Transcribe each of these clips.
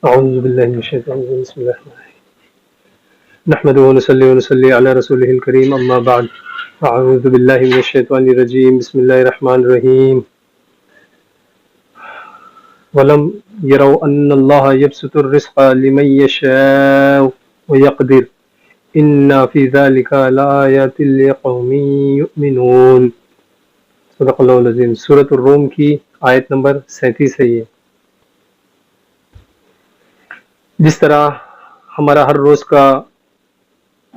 اعوذ باللہ من الشیطان الرجیم بسم اللہ الرحمن الرحیم نحمده ونصلي علی رسوله الکریم اما بعد اعوذ باللہ من الشیطان الرجیم بسم اللہ الرحمن الرحیم ولم يروا ان اللہ یبسط الرزق لمن یشاء ویقدر ان فی ذلک لآیات لقوم یؤمنون۔ صدق اللہ العظیم۔ سورۃ الروم کی آیت نمبر 37 ہے یہ۔ جس طرح ہمارا ہر روز کا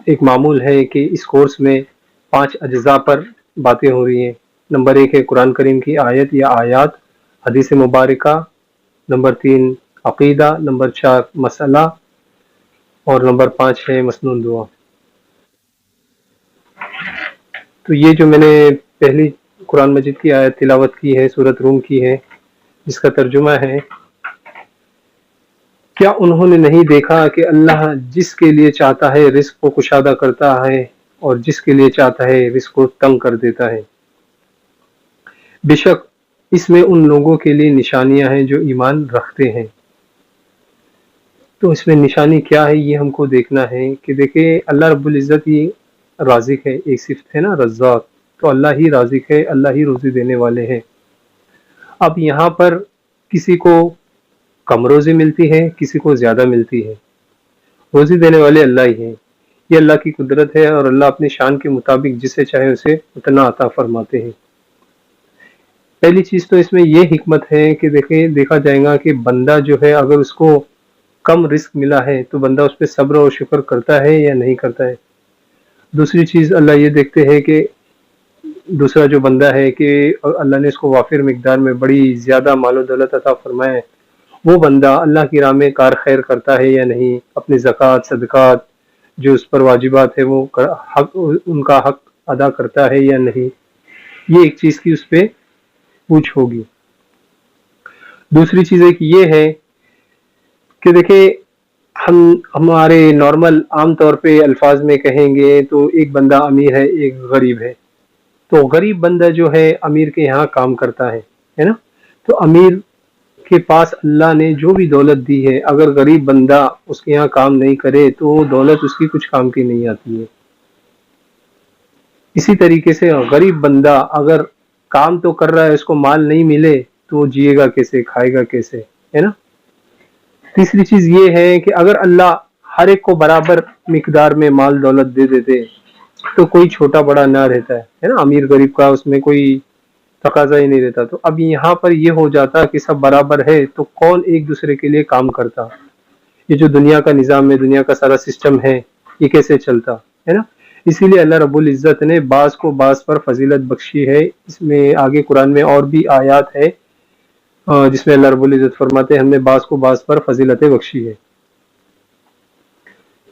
ایک معمول ہے کہ اس کورس میں 5 اجزاء پر باتیں ہو رہی ہیں۔ نمبر 1 ہے قرآن کریم کی آیت یا آیات، حدیث مبارکہ، نمبر 3 عقیدہ، نمبر 4 مسئلہ، اور نمبر 5 ہے مسنون دعا۔ تو یہ جو میں نے پہلی قرآن مجید کی آیت تلاوت کی ہے سورۃ روم کی ہے، جس کا ترجمہ ہے کیا انہوں نے نہیں دیکھا کہ اللہ جس کے لیے چاہتا ہے رزق کو کشادہ کرتا ہے اور جس کے لیے چاہتا ہے رزق کو تنگ کر دیتا ہے۔ بے شک اس میں ان لوگوں کے لیے نشانیاں ہیں جو ایمان رکھتے ہیں۔ تو اس میں نشانی کیا ہے یہ ہم کو دیکھنا ہے کہ دیکھیں اللہ رب العزت ہی رازق ہے، ایک صفت ہے نا رزاق، تو اللہ ہی رازق ہے، اللہ ہی روزی دینے والے ہیں۔ اب یہاں پر کسی کو کم روزی ملتی ہے، کسی کو زیادہ ملتی ہے، روزی دینے والے اللہ ہی ہیں۔ یہ اللہ کی قدرت ہے اور اللہ اپنی شان کے مطابق جسے چاہے اسے اتنا عطا فرماتے ہیں۔ پہلی چیز تو اس میں یہ حکمت ہے کہ دیکھا جائے گا کہ بندہ جو ہے اگر اس کو کم رزق ملا ہے تو بندہ اس پہ صبر و شکر کرتا ہے یا نہیں کرتا ہے۔ دوسری چیز اللہ یہ دیکھتے ہیں کہ دوسرا جو بندہ ہے کہ اللہ نے اس کو وافر مقدار میں بڑی زیادہ مال و دولت عطا فرمایا ہے، وہ بندہ اللہ کی راہ میں کار خیر کرتا ہے یا نہیں، اپنی زکوٰۃ صدقات جو اس پر واجبات ہے وہ ان کا حق ادا کرتا ہے یا نہیں، یہ ایک چیز کی اس پہ پوچھ ہوگی۔ دوسری چیز ایک یہ ہے کہ دیکھیں ہمارے نارمل عام طور پہ الفاظ میں کہیں گے تو ایک بندہ امیر ہے ایک غریب ہے، تو غریب بندہ جو ہے امیر کے یہاں کام کرتا ہے نا، تو امیر کے پاس اللہ نے جو بھی دولت دی ہے اگر غریب بندہ اس کے یہاں کام نہیں کرے تو وہ دولت اس کی کچھ کام کی نہیں آتی ہے۔ اسی طریقے سے غریب بندہ اگر کام تو کر رہا ہے اس کو مال نہیں ملے تو وہ جیے گا کیسے، کھائے گا کیسے، ہے نا۔ تیسری چیز یہ ہے کہ اگر اللہ ہر ایک کو برابر مقدار میں مال دولت دے دیتے تو کوئی چھوٹا بڑا نہ رہتا ہے نا، امیر غریب کا اس میں کوئی تقاضا ہی نہیں رہتا۔ تو اب یہاں پر یہ ہو جاتا کہ سب برابر ہے تو کون ایک دوسرے کے لیے کام کرتا؟ یہ جو دنیا کا نظام ہے، دنیا کا سارا سسٹم ہے، یہ کیسے چلتا ہے نا۔ اسی لیے اللہ رب العزت نے بعض کو بعض پر فضیلت بخشی ہے۔ اس میں آگے قرآن میں اور بھی آیات ہے جس میں اللہ رب العزت فرماتے ہیں ہم نے بعض کو بعض پر فضیلتیں بخشی ہے۔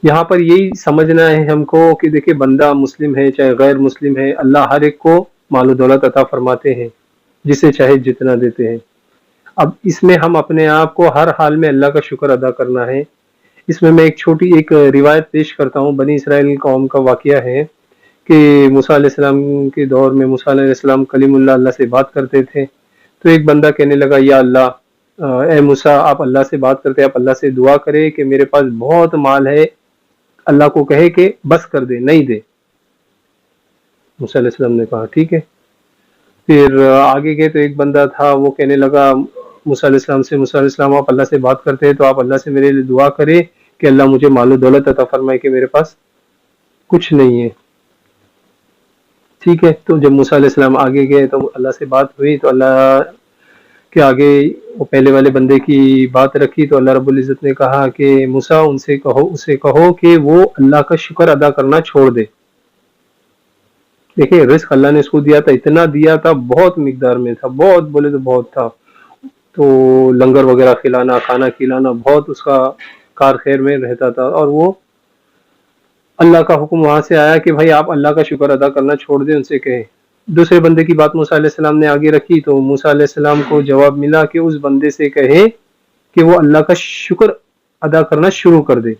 یہاں پر یہی سمجھنا ہے ہم کو کہ دیکھیں بندہ مسلم ہے چاہے غیر مسلم ہے، اللہ ہر ایک کو مال و دولت عطا فرماتے ہیں، جسے چاہے جتنا دیتے ہیں۔ اب اس میں ہم اپنے آپ کو ہر حال میں اللہ کا شکر ادا کرنا ہے۔ اس میں ایک چھوٹی ایک روایت پیش کرتا ہوں، بنی اسرائیل قوم کا واقعہ ہے کہ موسیٰ علیہ السلام کے دور میں موسیٰ علیہ السلام کلیم اللہ سے بات کرتے تھے، تو ایک بندہ کہنے لگا یا اللہ، اے موسیٰ آپ اللہ سے بات کرتے، آپ اللہ سے دعا کرے کہ میرے پاس بہت مال ہے، اللہ کو کہے کہ بس کر دے، نہیں دے۔ موسیٰ علیہ السلام نے کہا ٹھیک ہے۔ پھر آگے گئے تو ایک بندہ تھا وہ کہنے لگا موسیٰ علیہ السلام سے، موسیٰ علیہ السلام آپ اللہ سے بات کرتے ہیں تو آپ اللہ سے میرے لیے دعا کرے کہ اللہ مجھے مال و دولت عطا فرمائے کہ میرے پاس کچھ نہیں ہے۔ ٹھیک ہے، تو جب موسیٰ علیہ السلام آگے گئے تو اللہ سے بات ہوئی تو اللہ کے آگے وہ پہلے والے بندے کی بات رکھی تو اللہ رب العزت نے کہا کہ موسیٰ اسے کہو کہ وہ اللہ کا شکر ادا کرنا چھوڑ دے۔ دیکھیں رزق اللہ نے اس کو دیا تھا، اتنا دیا تھا، بہت مقدار میں تھا، بہت بولے تو بہت تھا، تو لنگر وغیرہ کھلانا، کھانا کھلانا، بہت اس کا کار خیر میں رہتا تھا، اور وہ اللہ کا حکم وہاں سے آیا کہ بھائی آپ اللہ کا شکر ادا کرنا چھوڑ دیں، ان سے کہیں۔ دوسرے بندے کی بات موسیٰ علیہ السلام نے آگے رکھی تو موسیٰ علیہ السلام کو جواب ملا کہ اس بندے سے کہے کہ وہ اللہ کا شکر ادا کرنا شروع کر دے۔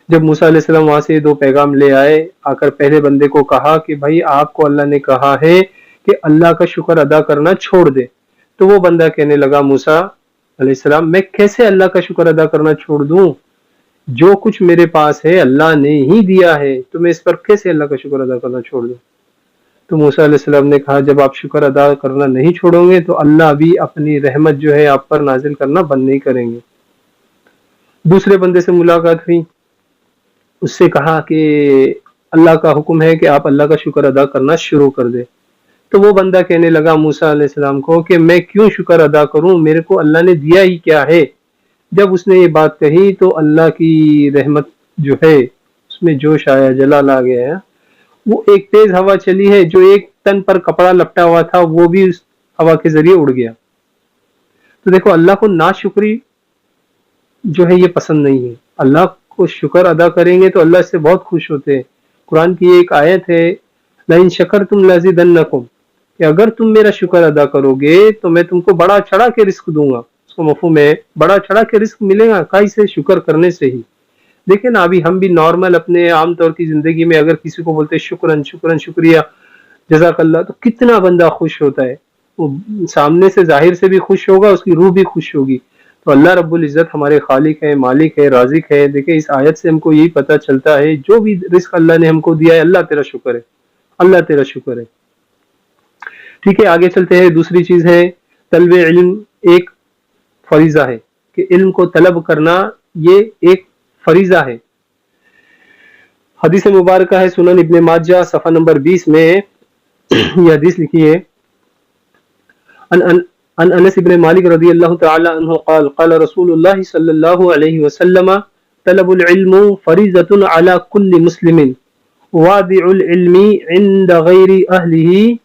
جب موسیٰ علیہ السلام وہاں سے 2 پیغام لے آئے، آ کر پہلے بندے کو کہا کہ بھائی آپ کو اللہ نے کہا ہے کہ اللہ کا شکر ادا کرنا چھوڑ دے، تو وہ بندہ کہنے لگا موسیٰ अलैहिस्सलाम, मैं कैसे अल्लाह का शुक्र अदा करना छोड़ दूं? जो कुछ मेरे पास है अल्लाह ने ही दिया है, तो मैं इस पर कैसे अल्लाह का शुक्र अदा करना छोड़ दूं? तो मूसा अलैहिस्सलाम ने कहा, जब आप शुक्र अदा करना नहीं छोड़ोगे तो अल्लाह भी अपनी रहमत जो है आप पर नाजिल करना बंद नहीं करेंगे। दूसरे बंदे से मुलाकात हुई, उससे कहा कि अल्लाह का हुक्म है कि आप अल्लाह का शुक्र अदा करना शुरू कर दे। तो वो बंदा कहने लगा मूसा अलैहिस्सलाम को कि मैं क्यों शुक्र अदा करूं, मेरे को अल्लाह ने दिया ही क्या है। जब उसने ये बात कही तो अल्लाह की रहमत जो है उसमें जोश आया, जलाल आ गया है। वो एक तेज हवा चली है, जो एक तन पर कपड़ा लपटा हुआ था वो भी उस हवा के जरिए उड़ गया। तो देखो, अल्लाह को नाशुक्री जो है ये पसंद नहीं है। अल्लाह को शुक्र अदा करेंगे तो अल्लाह इससे बहुत खुश होते हैं। कुरान की एक आयत है, लइन शकरतुम लज़ीदन्नकुम, कि अगर तुम मेरा शुक्र अदा करोगे तो मैं तुमको बड़ा चढ़ा के रिस्क दूंगा। उसको मफहूम है, बड़ा चढ़ा के रिस्क मिलेगा काई से, शुक्र करने से ही। देखिए ना, अभी हम भी नॉर्मल अपने आम तौर की जिंदगी में अगर किसी को बोलते शुक्रन शुक्रन शुक्रिया जज़ाकल्लाह, तो कितना बंदा खुश होता है। वो सामने से जाहिर से भी खुश होगा, उसकी रूह भी खुश होगी। तो अल्लाह रब्बुल इज़्ज़त हमारे खालिक है, मालिक है, राज़िक है। देखिए, इस आयत से हमको यही पता चलता है, जो भी रिस्क अल्लाह ने हमको दिया है, अल्लाह तेरा शुक्र है, अल्लाह तेरा शुक्र है। ठीक है, आगे चलते हैं। दूसरी चीज है तलबे इल्म एक फरीजा है, कि इल्म को तलब करना ये एक फरीजा है। हदीस मुबारक है सुनन इब्ने माजा सफ़ा नंबर 20 में यह हदीस लिखी है, अन अनस इब्न मालिक रज़ियल्लाहु तआला अन्हु क़ाल क़ाल रसूलुल्लाह सल्लल्लाहु अलैहि वसल्लम तलबुल इल्म फरीज़तुन अला कुल्लि मुस्लिमिन वादिउल इल्मी इंद गैरि अहलिही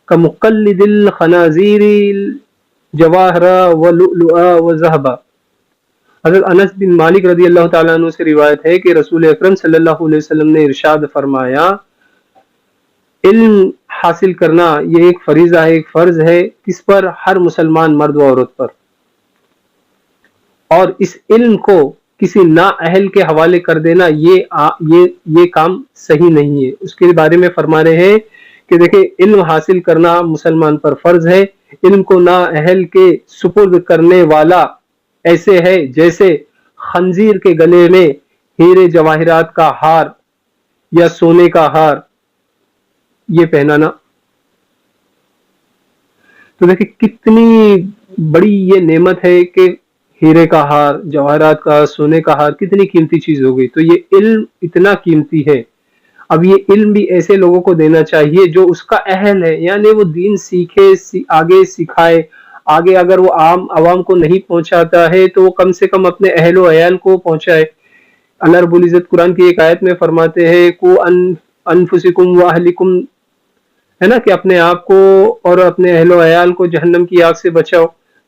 कमुक़ल्लिदिल खनाज़ीरिल जवाहरा व लुअलुआ व ज़हबा। हज़रत अनस बिन मालिक रज़ियल्लाहु तआला अन्हु से रिवायत है कि रसूल अकरम सल्लल्लाहु अलैहि वसल्लम ने इरशाद फरमाया, इल्म हासिल करना ये एक फरीज़ा है, एक फर्ज है, किस पर? हर मुसलमान मर्द व औरत पर। और इस इल्म को किसी नाअहल के हवाले कर देना ये काम सही नहीं है। उसके बारे में फरमा रहे हैं कि देखिए, इल्म हासिल करना मुसलमान पर फर्ज है। इल्म को नाअहल के सुपुर्द करने वाला ऐसे है जैसे खंजीर के गले में हीरे जवाहिरात का हार या सोने का हार ये पहनाना। तो देखिए, कितनी बड़ी ये नेमत है कि हीरे का हार, जवाहरात का, सोने का हार, कितनी कीमती चीज हो गई। तो ये इल्म इतना कीमती है। अब ये इल्म भी ऐसे लोगों को देना चाहिए जो उसका अहल है, यानी वो दीन सीखे, आगे सिखाए। आगे अगर वो आम आवाम को नहीं पहुंचाता है तो वो कम से कम अपने अहलो अयाल को पहुंचाए। अल्लाह रब्बुल इज़्ज़त कुरान की एक आयत में फरमाते हैं, कु अनफुसिकुम व अहलिकुम, है ना, कि अपने आप को और अपने अहलो अयाल को जहन्नम की आग से बचाओ।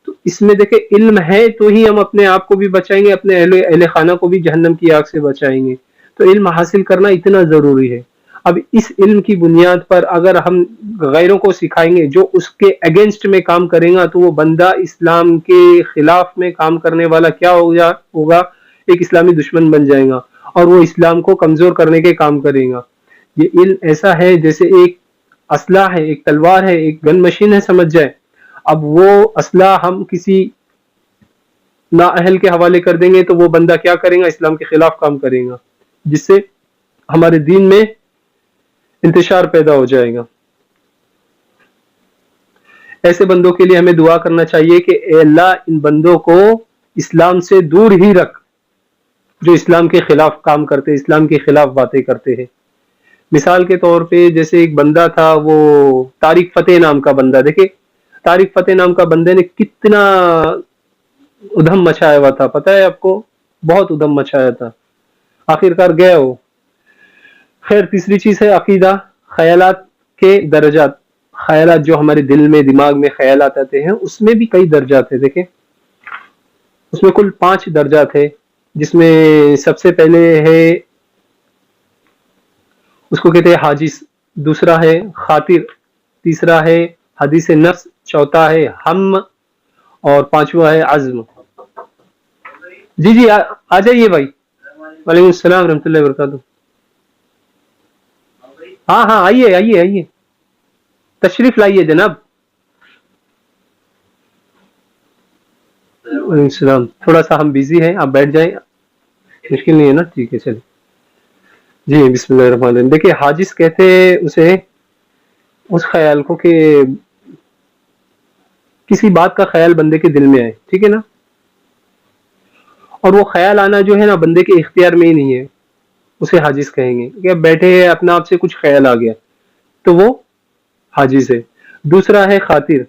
तो इसमें देखे, इल्म है तो ही हम अपने आप को भी बचाएंगे, अपने अहले खाना को भी जहन्नम की आग से बचाएंगे। तो इल्म हासिल करना इतना जरूरी है। अब इस इल्म की बुनियाद पर अगर हम गैरों को सिखाएंगे, जो उसके अगेंस्ट में काम करेगा, तो वो बंदा इस्लाम के खिलाफ में काम करने वाला क्या होगा, एक इस्लामी दुश्मन बन जाएगा और वो इस्लाम को कमजोर करने के काम करेगा। ये इल्म ऐसा है जैसे एक असला है, एक तलवार है, एक गन मशीन है, समझ जाए। अब वो असला हम किसी नाअहल के हवाले कर देंगे तो वो बंदा क्या करेगा, इस्लाम के खिलाफ काम करेगा, जिससे हमारे दीन में इंतशार पैदा हो जाएगा। ऐसे बंदों के लिए हमें दुआ करना चाहिए कि ए अल्लाह, इन बंदों को इस्लाम से दूर ही रख, जो इस्लाम के खिलाफ काम करते, इस्लाम के खिलाफ बातें करते हैं। मिसाल के तौर पे जैसे एक बंदा था, वो तारिक फतेह नाम का बंदा। देखे, तारिक फतेह नाम का बंदे ने कितना उधम मचाया हुआ था, पता है आपको? बहुत उधम मचाया था, आखिरकार गया वो। खैर, तीसरी चीज है अकीदा, ख्यालात के दर्जात। ख्यालात जो हमारे दिल में, दिमाग में ख्यालात आते हैं, उसमें भी कई दर्जात है। देखें, उसमें कुल 5 दर्जात है, जिसमें सबसे पहले है, उसको कहते हैं हाजिस, दूसरा है खातिर, तीसरा है हदीस नफ्स, चौथा है हम, और पांचवा है अज़्म। जी जी, आ जाइए भाई। वालेकुम सलाम रहमतुल्लाहि व बरकातहू। हाँ हाँ, आइए आइए आइए, तशरीफ लाइए जनाब। السلام، تھوڑا سا ہم بیزی ہیں، آپ بیٹھ جائیں، مشکل نہیں ہے نا؟ ٹھیک ہے چلیں جی، بسم اللہ الرحمن الرحیم۔ دیکھیے حاجز کہتے ہیں اسے اس خیال کو کہ کسی بات کا خیال بندے کے دل میں آئے، ٹھیک ہے نا، اور وہ خیال آنا جو ہے نا بندے کے اختیار میں ہی نہیں ہے، اسے حاجز کہیں گے کہ اب بیٹھے ہیں اپنا آپ سے کچھ خیال آ گیا تو وہ حاجز ہے۔ دوسرا ہے خاطر۔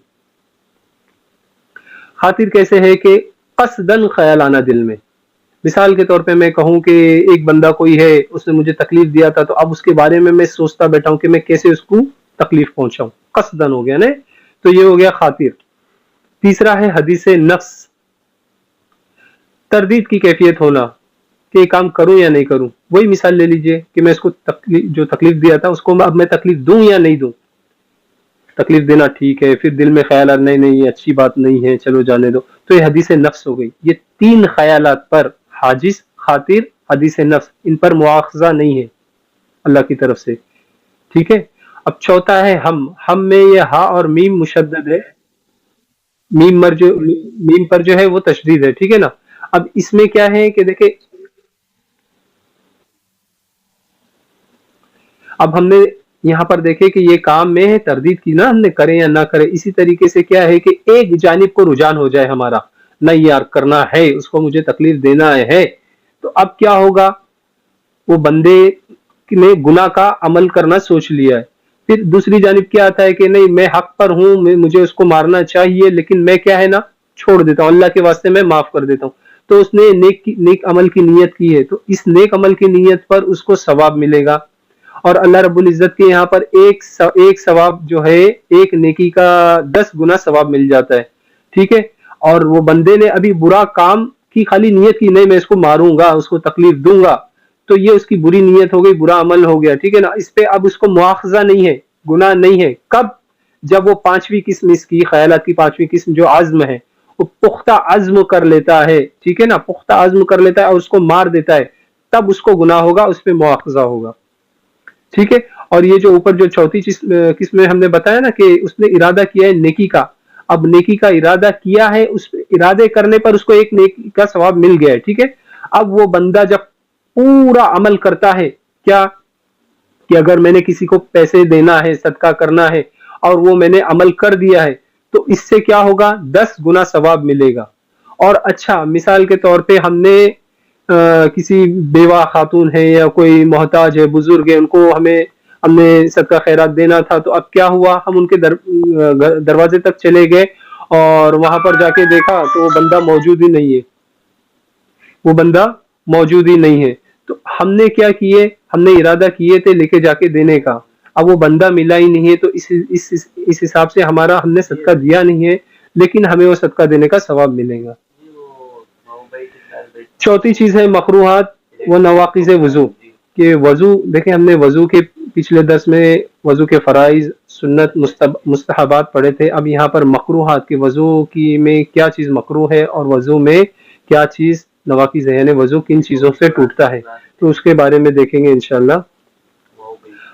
خاطر کیسے ہے کہ قصدن خیال آنا دل میں۔ مثال کے طور پہ میں کہوں کہ ایک بندہ کوئی ہے، اس نے مجھے تکلیف دیا تھا، تو اب اس کے بارے میں سوچتا بیٹھا ہوں کہ میں کیسے اس کو تکلیف پہنچاؤں، قصدن ہو گیا نا، تو یہ ہو گیا خاطر۔ تیسرا ہے حدیث نفس، تردید کی کیفیت ہونا کہ یہ کام کروں یا نہیں کروں۔ وہی مثال لے لیجئے کہ میں اس کو جو تکلیف دیا تھا اس کو اب میں تکلیف دوں یا نہیں دوں۔ تکلیف دینا ٹھیک ہے، پھر دل میں خیالات نہیں یہ اچھی بات نہیں ہے، چلو جانے دو، تو یہ حدیث نفس ہو گئی۔ یہ تین خیالات پر حاجز، خاطر، حدیث نفس، ان پر مواخذہ نہیں ہے اللہ کی طرف سے، ٹھیک ہے۔ اب چوتھا ہے ہم میں یہ ہا اور میم مشدد ہے، میم پر جو ہے وہ تشدید ہے، ٹھیک ہے نا۔ اب اس میں کیا ہے کہ دیکھیں، اب ہم نے یہاں پر دیکھے کہ یہ کام میں تردید کی نا، ہم نے کریں یا نہ کریں، اسی طریقے سے کیا ہے کہ ایک جانب کو رجحان ہو جائے ہمارا، نہیں یار کرنا ہے، اس کو مجھے تکلیف دینا ہے، تو اب کیا ہوگا، وہ بندے نے گناہ کا عمل کرنا سوچ لیا ہے۔ پھر دوسری جانب کیا آتا ہے کہ نہیں میں حق پر ہوں، مجھے اس کو مارنا چاہیے، لیکن میں کیا ہے نا چھوڑ دیتا ہوں، اللہ کے واسطے میں معاف کر دیتا ہوں، تو اس نے نیک عمل کی نیت کی ہے، تو اس نیک عمل کی نیت پر اس کو ثواب ملے گا، اور اللہ رب العزت کے یہاں پر ایک ثواب جو ہے، ایک نیکی کا 10 گنا ثواب مل جاتا ہے، ٹھیک ہے۔ اور وہ بندے نے ابھی برا کام کی خالی نیت کی، نہیں میں اس کو ماروں گا، اس کو تکلیف دوں گا، تو یہ اس کی بری نیت ہو گئی، برا عمل ہو گیا، ٹھیک ہے نا۔ اس پہ اب اس کو مواخذہ نہیں ہے، گناہ نہیں ہے، کب؟ جب وہ پانچویں قسم، اس کی خیالات کی پانچویں قسم جو عزم ہے، وہ پختہ عزم کر لیتا ہے، ٹھیک ہے نا، پختہ عزم کر لیتا ہے اور اس کو مار دیتا ہے، تب اس کو گناہ ہوگا، اس پہ مواخذہ ہوگا، ٹھیک ہے۔ اور یہ جو اوپر جو چوتھی قسم میں ہم نے بتایا نا کہ اس نے ارادہ کیا ہے نیکی کا، اب نیکی کا ارادہ کیا ہے، اس ارادے کرنے پر اس کو ایک نیکی کا ثواب مل گیا ہے، ٹھیک ہے۔ اب وہ بندہ جب پورا عمل کرتا ہے، کیا کہ اگر میں نے کسی کو پیسے دینا ہے، صدقہ کرنا ہے، اور وہ میں نے عمل کر دیا ہے، تو اس سے کیا ہوگا، 10 گنا ثواب ملے گا۔ اور اچھا مثال کے طور پہ ہم نے کسی بیوہ خاتون ہے یا کوئی محتاج ہے، بزرگ ہے، ان کو ہم نے صدقہ خیرات دینا تھا، تو اب کیا ہوا، ہم ان کے دروازے تک چلے گئے اور وہاں پر جا کے دیکھا تو وہ بندہ موجود ہی نہیں ہے، وہ بندہ موجود ہی نہیں ہے، تو ہم نے کیا کیے، ہم نے ارادہ کیے تھے لے کے جا کے دینے کا، اب وہ بندہ ملا ہی نہیں ہے، تو اس حساب سے ہم نے صدقہ دیا نہیں ہے، لیکن ہمیں وہ صدقہ دینے کا ثواب ملے گا۔ چوتھی چیز ہے مکروہات و نواقض وضو، کہ وضو، دیکھیں ہم نے وضو کے پچھلے درس میں وضو کے فرائض، سنت، مستحبات پڑھے تھے، اب یہاں پر مکروہات، کہ وضو کی میں کیا چیز مکروہ ہے اور وضو میں کیا چیز نواقض ہے، یعنی وضو کن چیزوں سے ٹوٹتا ہے، تو اس کے بارے میں دیکھیں گے انشاءاللہ۔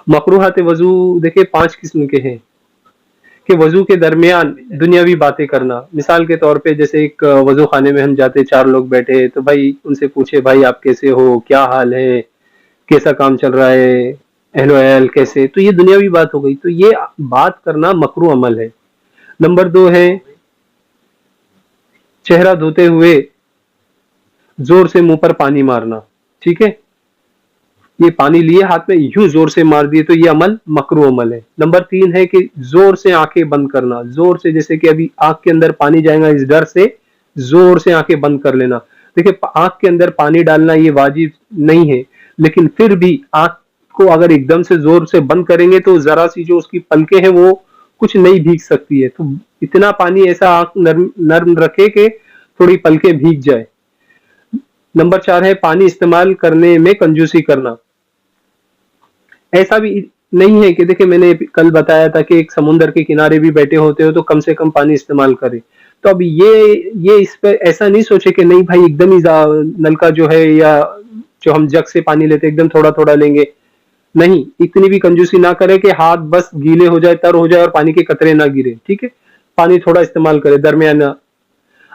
مکروہات وضو دیکھیں 5 قسم کے ہیں، کہ وضو کے درمیان دنیاوی باتیں کرنا، مثال کے طور پہ جیسے ایک وضو خانے میں ہم جاتے، 4 لوگ بیٹھے، تو بھائی ان سے پوچھے بھائی آپ کیسے ہو، کیا حال ہے، کیسا کام چل رہا ہے، اہل و عیال کیسے، تو یہ دنیاوی بات ہو گئی، تو یہ بات کرنا مکروہ عمل ہے۔ نمبر 2 ہے چہرہ دھوتے ہوئے زور سے منہ پر پانی مارنا، ٹھیک ہے، یہ پانی لیے ہاتھ میں یوں زور سے مار دیے، تو یہ عمل مکروہ عمل ہے۔ نمبر 3 ہے کہ زور سے آنکھیں بند کرنا، زور سے، جیسے کہ ابھی آنکھ کے اندر پانی جائے گا اس ڈر سے زور سے آنکھیں بند کر لینا۔ دیکھیں آنکھ کے اندر پانی ڈالنا یہ واجب نہیں ہے، لیکن پھر بھی آنکھ کو اگر ایک دم سے زور سے بند کریں گے تو ذرا سی جو اس کی پلکیں ہیں وہ کچھ نہیں بھیگ سکتی ہے، تو اتنا پانی ایسا آنکھ نرم رکھے کہ تھوڑی پلکیں بھیگ جائے۔ نمبر 4 ہے پانی استعمال کرنے میں کنجوسی کرنا، ایسا بھی نہیں ہے کہ دیکھیں میں نے کل بتایا تھا کہ ایک سمندر کے کنارے بھی بیٹھے ہوتے ہو تو کم سے کم پانی استعمال کرے، تو اب یہ اس پہ ایسا نہیں سوچے کہ نہیں بھائی ایک دم ہی نل کا جو ہے یا جو ہم جگ سے پانی لیتے ایک دم تھوڑا تھوڑا لیں گے، نہیں، اتنی بھی کنجوسی نہ کرے کہ ہاتھ بس گیلے ہو جائے، تر ہو جائے اور پانی کے قطرے نہ گرے، ٹھیک ہے، پانی تھوڑا استعمال کرے درمیانہ۔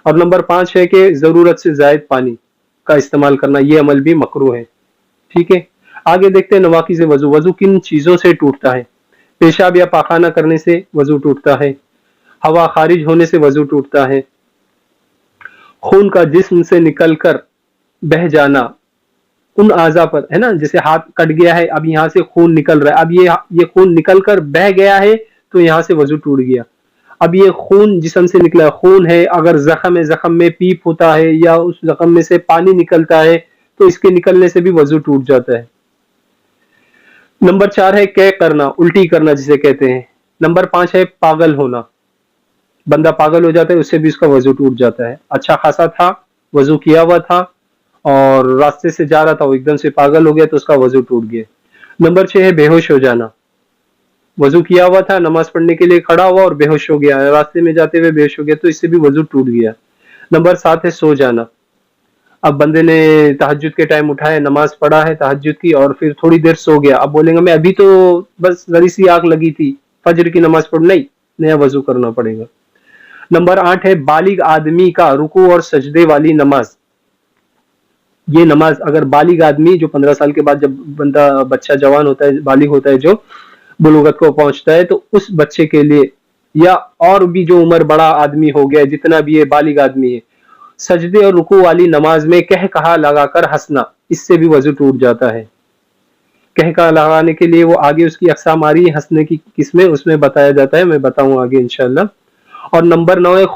और नंबर 5 है कि जरूरत से ज्यादा पानी का इस्तेमाल करना, ये अमल भी मकरूह है। ठीक है, आगे देखते हैं नवाकिज़ वजू। वजू किन चीजों से टूटता है? पेशाब या पाखाना करने से वजू टूटता है, हवा खारिज होने से वजू टूटता है, खून का जिस्म से निकलकर बह जाना उन आज़ा पर, है ना, जैसे हाथ कट गया है, अब यहाँ से खून निकल रहा है, अब ये खून निकल कर बह गया है तो यहाँ से वजू टूट गया। अब ये खून जिस्म से निकला खून है, अगर जख्म है, जख्म में पीप होता है या उस जख्म में से पानी निकलता है तो इसके निकलने से भी वजू टूट जाता है। नंबर 4 है कै करना, उल्टी करना जिसे कहते हैं। नंबर 5 है पागल होना, बंदा पागल हो जाता है, उससे भी उसका वजू टूट जाता है। अच्छा खासा था, वजू किया हुआ था और रास्ते से जा रहा था, वो एकदम से पागल हो गया तो उसका वजू टूट गया। नंबर 6 है बेहोश हो जाना, वजू किया हुआ था, नमाज पढ़ने के लिए खड़ा हुआ और बेहोश हो गया, रास्ते में जाते हुए बेहोश हो गया तो इससे भी वजू टूट गया। नंबर 7 है सो जाना, अब बंदे ने तहज्जुद के टाइम उठाया, नमाज पढ़ा है तहज्जुद की और फिर थोड़ी देर सो गया, अब बोलेंगे मैं अभी तो बस जरी सी आग लगी थी, फजर की नमाज पढ़, नहीं, नया वजू करना पड़ेगा। नंबर 8 है बालिग आदमी का रुकू और सजदे वाली नमाज। ये नमाज अगर बालिग आदमी, जो 15 साल के बाद जब बंदा बच्चा जवान होता है, बालिग होता है, जो बुलूगत को पहुंचता है, तो उस बच्चे के लिए या और भी जो उम्र बड़ा आदमी हो गया, जितना भी ये बालिग आदमी है, सजदे और रुकू वाली नमाज में कह कहा लगाकर हंसना, इससे भी वजू टूट जाता है। कह कहा लगाने के लिए वो आगे उसकी अक़साम आ रही है, हंसने की किस्में उसमें बताया जाता है, मैं बताऊं आगे इंशाअल्लाह। और नंबर 9 है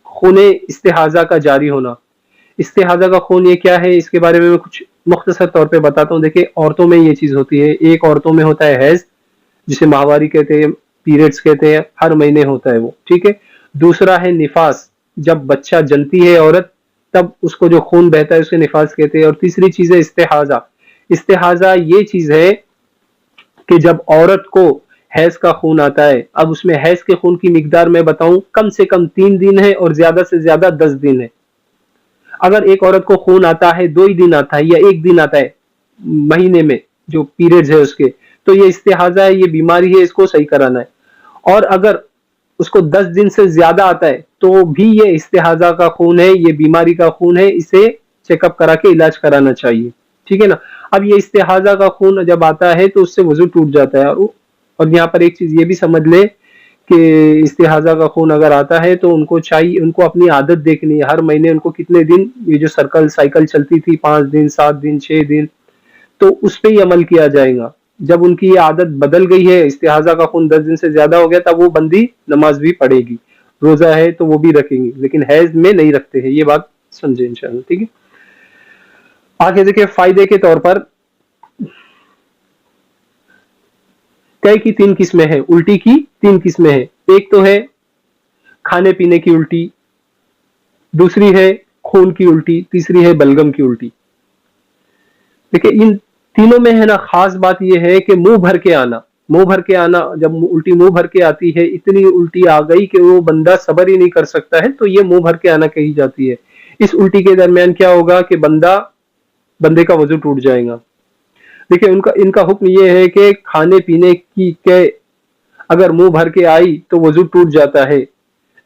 खूने इस्तेहाजा का जारी होना। इस्तेहाजा का खून ये क्या है, इसके बारे में मैं कुछ मुख्तसर तौर पे बताता हूँ। देखिए, औरतों में ये चीज होती है, एक औरतों में होता है हैज, जिसे माहवारी कहते हैं, पीरियड्स कहते हैं, हर महीने होता है वो, ठीक है। दूसरा है निफास, जब बच्चा जनती है औरत तब उसको जो खून बहता है उसे निफास कहते हैं। और तीसरी चीज है इस्तेहाजा। इस्तेहाजा ये चीज है कि जब औरत को हैज का खून आता है, अब उसमें हैज के खून की मिकदार मैं बताऊं, कम से कम 3 दिन है और ज्यादा से ज्यादा 10 दिन है। अगर एक औरत को खून आता है 2 ही दिन आता है या 1 दिन आता है महीने में, जो पीरियड्स है उसके, तो ये इस्तेहाजा है, ये बीमारी है, इसको सही कराना है। और अगर उसको 10 दिन से ज्यादा आता है तो भी ये इस्तेहाजा का खून है, ये बीमारी का खून है, इसे चेकअप करा के इलाज कराना चाहिए, ठीक है ना। अब ये इस्तेहाजा का खून जब आता है तो उससे वजू टूट जाता है। और यहाँ पर एक चीज ये भी समझ ले कि इस्तेहाजा का खून अगर आता है तो उनको चाहिए, उनको अपनी आदत देखनी है, हर महीने उनको कितने दिन ये जो साइकिल चलती थी, 5 दिन, 7 दिन, 6 दिन, तो उस पर ही अमल किया जाएगा। जब उनकी ये आदत बदल गई है, इस्तेहाजा का खून 10 दिन से ज्यादा हो गया, तब वो बंदी नमाज भी पढ़ेगी, रोजा है तो वो भी रखेंगी, लेकिन हैज में नहीं रखते हैं, ये बात समझे इंशाअल्लाह, ठीक है। आगे देखिए, फायदे के तौर पर कै की 3 किस्में हैं, उल्टी की 3 किस्में हैं। एक तो है खाने पीने की उल्टी, दूसरी है खून की उल्टी, तीसरी है बलगम की उल्टी। देखिए, इन तीनों में है ना, खास बात यह है कि मुंह भर के आना, मुंह भर के आना, जब उल्टी मुंह भर के आती है, इतनी उल्टी आ गई कि वो बंदा सबर ही नहीं कर सकता है, तो ये मुंह भर के आना कही जाती है। इस उल्टी के दरमियान क्या होगा कि बंदे का वजू टूट जाएगा। देखिए, इनका हुक्म ये है कि खाने पीने की कै अगर मुंह भर के आई तो वजू टूट जाता है,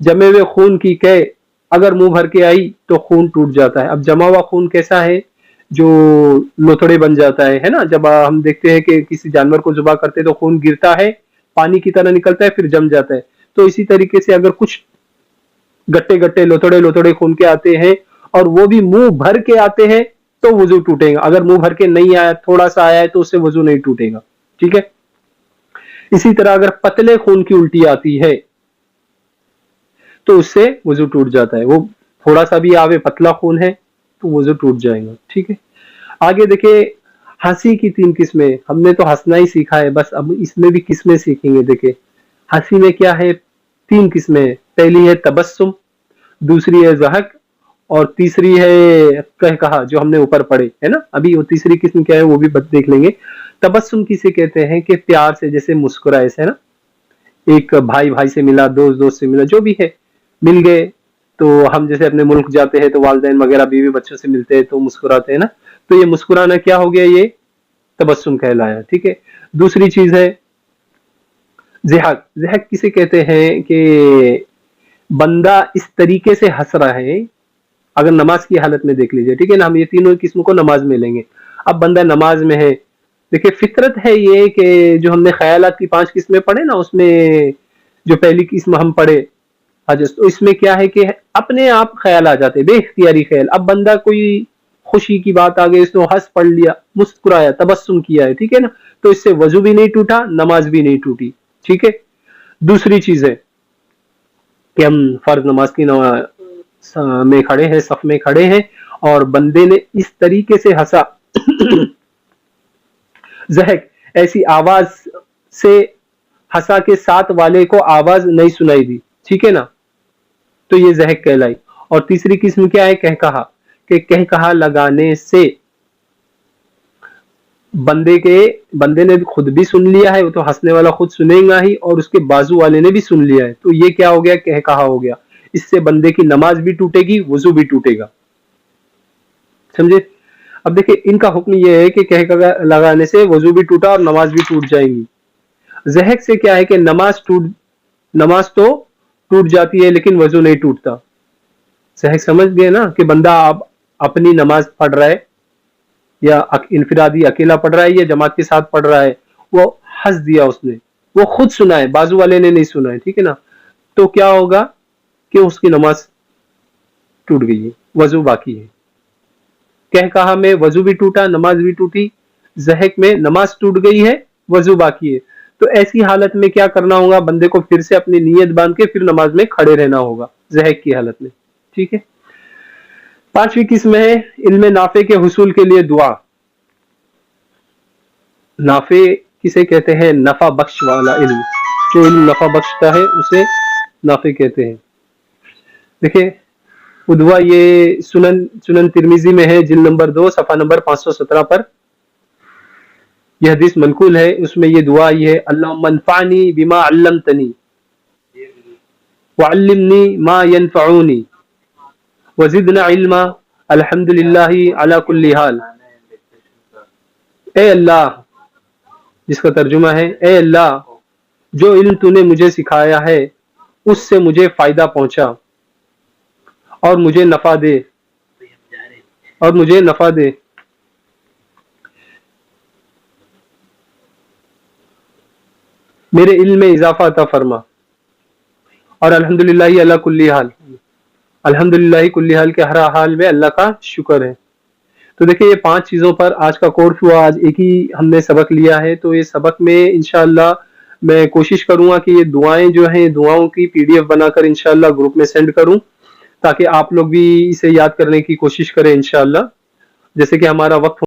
जमे हुए खून की कै अगर मुंह भर के आई तो खून टूट जाता है। अब जमा हुआ खून कैसा है, जो लोथड़े बन जाता है ना, जब हम देखते हैं कि किसी जानवर को ज़ुबा करते हैं तो खून गिरता है, पानी की तरह निकलता है, फिर जम जाता है। तो इसी तरीके से अगर कुछ गट्टे गट्टे लोथड़े खून के आते हैं और वो भी मुंह भर के आते हैं तो वजू टूटेगा। अगर मुंह भर के नहीं आया, थोड़ा सा आया है, तो उससे वजू नहीं टूटेगा, ठीक है। इसी तरह अगर पतले खून की उल्टी आती है तो उससे वजू टूट जाता है, वो थोड़ा सा भी आवे, पतला खून है तो वजू टूट जाएगा, ठीक है। आगे देखिए, हंसी की 3 किस्में। हमने तो हंसना ही सीखा है, बस अब इसमें भी किस्में सीखेंगे। देखिए, हंसी में क्या है, 3 किस्में। पहली है तबस्सुम, दूसरी है ज़हक और तीसरी है कह कहा, जो हमने ऊपर पढ़े है ना। अभी वो तीसरी किस्म क्या है वो भी देख लेंगे। तबस्सुम किसे कहते हैं कि प्यार से जैसे मुस्कुराए से, है ना, एक भाई भाई से मिला, दोस्त दोस्त से मिला, जो भी है, मिल गए तो हम जैसे अपने मुल्क जाते हैं तो वालिदैन वगैरह बीवी बच्चों से मिलते हैं तो मुस्कुराते हैं ना, तो ये मुस्कुराना क्या हो गया, ये तबस्सुम कहलाया, ठीक है। दूसरी चीज है ज़िहाक। ज़िहाक किसे कहते हैं कि बंदा इस तरीके से हंस रहा है, अगर नमाज की हालत में देख लीजिए, ठीक है ना, हम ये तीनों किस्म को नमाज में लेंगे। अब बंदा नमाज में है, देखिए फितरत है ये कि जो हमने ख्यालात की 5 किस्में पढ़े ना, उसमें जो पहली किस्म हम पढ़े हजस, तो इसमें क्या है कि अपने आप ख्याल आ जाते, बेख्तियारी ख्याल। अब बंदा कोई खुशी की बात आ गई, उसने हंस पढ़ लिया, मुस्कुराया, तबस्सुम किया है, ठीक है ना, तो इससे वजू भी नहीं टूटा, नमाज भी नहीं टूटी, ठीक है। दूसरी चीज है कि हम फर्ज नमाज की में खड़े हैं, सफ में खड़े हैं, और बंदे ने इस तरीके से हंसा ज़हक, ऐसी आवाज से हंसा के साथ वाले को आवाज नहीं सुनाई दी, ठीक है ना, तो ये ज़हक कहलाई। और तीसरी किस्म क्या है, कहकहा, कि कहकहा लगाने से बंदे ने खुद भी सुन लिया है, वो तो हंसने वाला खुद सुनेगा ही, और उसके बाजू वाले ने भी सुन लिया है, तो ये क्या हो गया, कहकहा हो गया। इससे बंदे की नमाज भी टूटेगी, वजू भी टूटेगा, समझे। अब देखिए इनका हुक्म ये है कि कहकहा लगाने से वजू भी टूटा और नमाज भी टूट जाएगी। ज़हक से क्या है कि नमाज तो टूट जाती है लेकिन वजू नहीं टूटता। ज़हक समझ गए ना, कि बंदा अब अपनी नमाज पढ़ रहा है, या इनफिरादी अकेला पढ़ रहा है या जमात के साथ पढ़ रहा है, वो हंस दिया उसने, वो खुद सुना है, बाजू वाले ने नहीं सुना है, ठीक है ना, तो क्या होगा कि उसकी नमाज टूट गई है, वजू बाकी है। कहकहा में वजू भी टूटा, नमाज भी टूटी, ज़हक में नमाज टूट गई है, वजू बाकी है। तो ऐसी हालत में क्या करना होगा, बंदे को फिर से अपनी नीयत बांध के फिर नमाज में खड़े रहना होगा, ज़हक की हालत में, ठीक है। पांचवी किस्म है इल्म नाफे के हुसूल के लिए दुआ। नाफे किसे कहते हैं, नफा बख्श वाला इल्म, जो इल्म नफा बख्शता है उसे नाफे कहते हैं। देखिए वो दुआ ये सुनन तिरमिजी में है, जिल्द नंबर 2 सफा नंबर 517 पर यह हदीस मनकूल है। उसमें ये दुआ ये है, अल्लाहुम्मा अन्फअनी बिमा अल्लमतनी वअल्लिमनी मा यनफउनी वज़िदना इल्मा अल्हम्दुलिल्लाहि अला कुल्ली हाल। ए अल्लाह, जिसका तर्जुमा है, ए अल्लाह जो इल्म तूने मुझे सिखाया है उससे मुझे फायदा पहुंचा और मुझे नफा दे, मेरे इल्म में इजाफा अता फरमा, और अल्हम्दुलिल्लाहि अला कुल्ली हाल, अल्हम्दुलिल्लाहि कुल्ली हाल के हर हाल में अल्लाह का शुक्र है। तो देखिए ये 5 चीज़ों पर आज का कोर्स हुआ, आज एक ही हमने सबक लिया है। तो ये सबक में इंशाअल्लाह मैं कोशिश करूंगा कि ये दुआएं जो हैं, दुआओं की PDF बनाकर इंशाअल्लाह ग्रुप में सेंड करूं, ताकि आप लोग भी इसे याद करने की कोशिश करें इंशाअल्लाह। जैसे कि हमारा वक्त